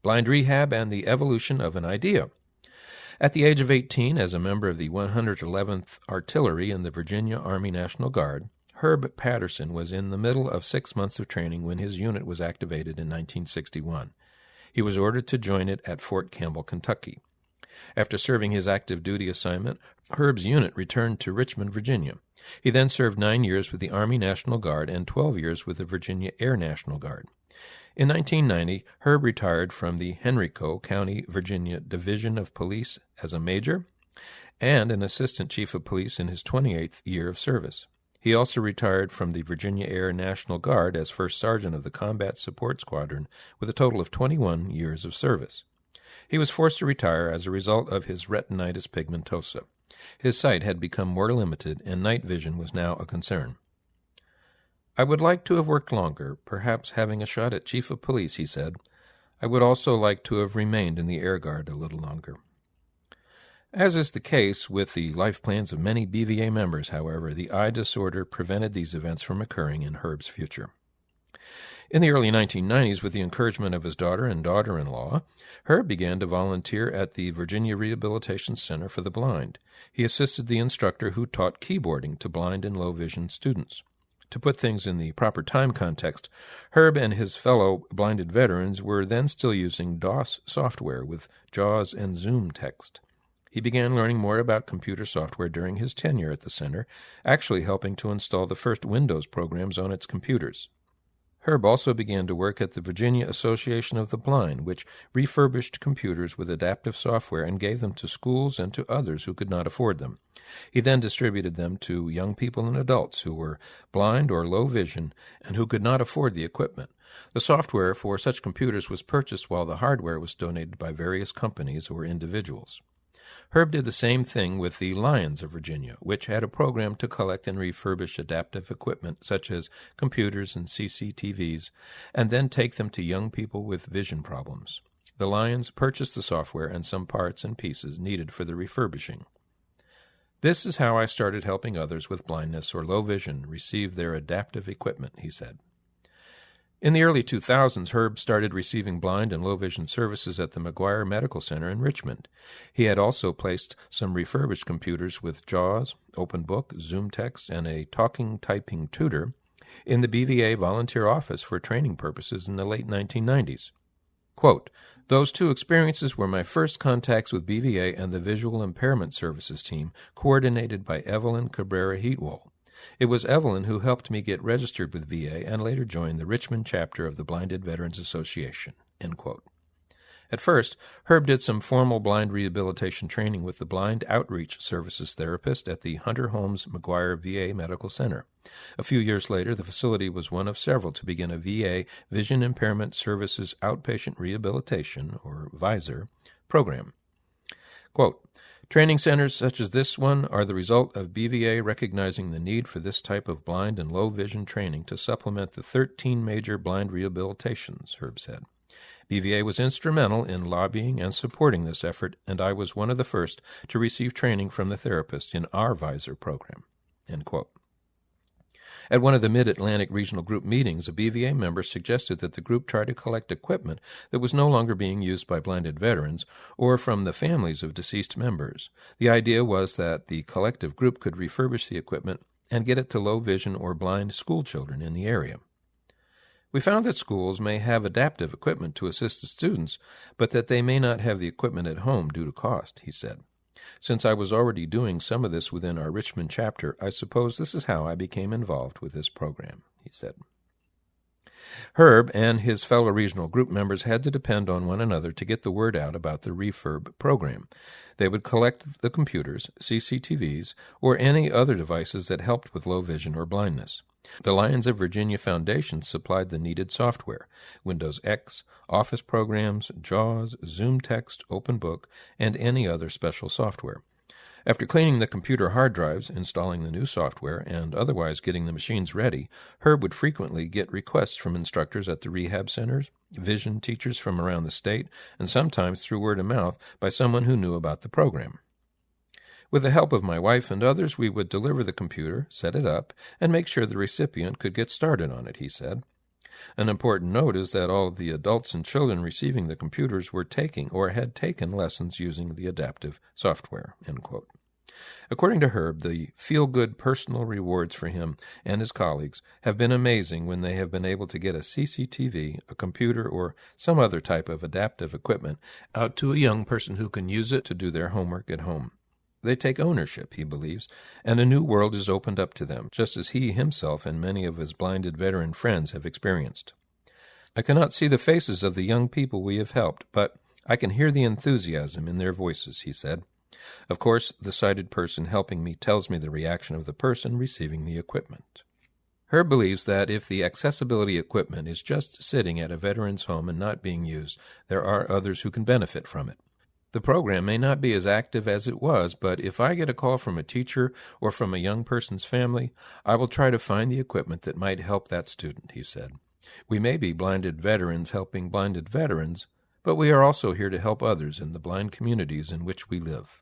Blind Rehab and the Evolution of an Idea. At the age of 18, as a member of the 111th Artillery in the Virginia Army National Guard, Herb Patterson was in the middle of 6 months of training when his unit was activated in 1961. He was ordered to join it at Fort Campbell, Kentucky. After serving his active duty assignment, Herb's unit returned to Richmond, Virginia. He then served 9 years with the Army National Guard and 12 years with the Virginia Air National Guard. In 1990, Herb retired from the Henrico County, Virginia Division of Police as a major and an assistant chief of police in his 28th year of service. He also retired from the Virginia Air National Guard as first sergeant of the Combat Support Squadron with a total of 21 years of service. He was forced to retire as a result of his retinitis pigmentosa. His sight had become more limited, and night vision was now a concern. "I would like to have worked longer, perhaps having a shot at chief of police," he said. "I would also like to have remained in the Air Guard a little longer." As is the case with the life plans of many BVA members, however, the eye disorder prevented these events from occurring in Herb's future. In the early 1990s, with the encouragement of his daughter and daughter-in-law, Herb began to volunteer at the Virginia Rehabilitation Center for the Blind. He assisted the instructor who taught keyboarding to blind and low-vision students. To put things in the proper time context, Herb and his fellow blinded veterans were then still using DOS software with JAWS and Zoom text. He began learning more about computer software during his tenure at the center, actually helping to install the first Windows programs on its computers. Herb also began to work at the Virginia Association of the Blind, which refurbished computers with adaptive software and gave them to schools and to others who could not afford them. He then distributed them to young people and adults who were blind or low vision and who could not afford the equipment. The software for such computers was purchased while the hardware was donated by various companies or individuals. Herb did the same thing with the Lions of Virginia, which had a program to collect and refurbish adaptive equipment such as computers and CCTVs, and then take them to young people with vision problems. The Lions purchased the software and some parts and pieces needed for the refurbishing. "This is how I started helping others with blindness or low vision receive their adaptive equipment," he said. In the early 2000s, Herb started receiving blind and low-vision services at the McGuire Medical Center in Richmond. He had also placed some refurbished computers with JAWS, OpenBook, Zoom Text, and a talking typing tutor in the BVA volunteer office for training purposes in the late 1990s. Quote, "Those two experiences were my first contacts with BVA and the Visual Impairment Services team, coordinated by Evelyn Cabrera-Heatwall. It was Evelyn who helped me get registered with VA and later joined the Richmond chapter of the Blinded Veterans Association." End quote. At first, Herb did some formal blind rehabilitation training with the Blind Outreach Services therapist at the Hunter Holmes McGuire VA Medical Center. A few years later, the facility was one of several to begin a VA Vision Impairment Services Outpatient Rehabilitation, or VISR, program. Quote, "Training centers such as this one are the result of BVA recognizing the need for this type of blind and low vision training to supplement the 13 major blind rehabilitations," Herb said. "BVA was instrumental in lobbying and supporting this effort, and I was one of the first to receive training from the therapist in our VISR program." End quote. At one of the Mid-Atlantic Regional Group meetings, a BVA member suggested that the group try to collect equipment that was no longer being used by blinded veterans or from the families of deceased members. The idea was that the collective group could refurbish the equipment and get it to low vision or blind school children in the area. "We found that schools may have adaptive equipment to assist the students, but that they may not have the equipment at home due to cost," he said. "Since I was already doing some of this within our Richmond chapter, I suppose this is how I became involved with this program," he said. Herb and his fellow regional group members had to depend on one another to get the word out about the refurb program. They would collect the computers, CCTVs, or any other devices that helped with low vision or blindness. The Lions of Virginia Foundation supplied the needed software: Windows X, Office programs, JAWS, Zoom Text, OpenBook, and any other special software. After cleaning the computer hard drives, installing the new software, and otherwise getting the machines ready, Herb would frequently get requests from instructors at the rehab centers, vision teachers from around the state, and sometimes through word of mouth by someone who knew about the program. With the help of my wife and others, we would deliver the computer, set it up, and make sure the recipient could get started on it, he said. An important note is that all of the adults and children receiving the computers were taking or had taken lessons using the adaptive software, end quote. According to Herb, the feel-good personal rewards for him and his colleagues have been amazing when they have been able to get a CCTV, a computer, or some other type of adaptive equipment out to a young person who can use it to do their homework at home. They take ownership, he believes, and a new world is opened up to them, just as he himself and many of his blinded veteran friends have experienced. I cannot see the faces of the young people we have helped, but I can hear the enthusiasm in their voices, he said. Of course, the sighted person helping me tells me the reaction of the person receiving the equipment. Herb believes that if the accessibility equipment is just sitting at a veteran's home and not being used, there are others who can benefit from it. The program may not be as active as it was, but if I get a call from a teacher or from a young person's family, I will try to find the equipment that might help that student, he said. We may be blinded veterans helping blinded veterans, but we are also here to help others in the blind communities in which we live.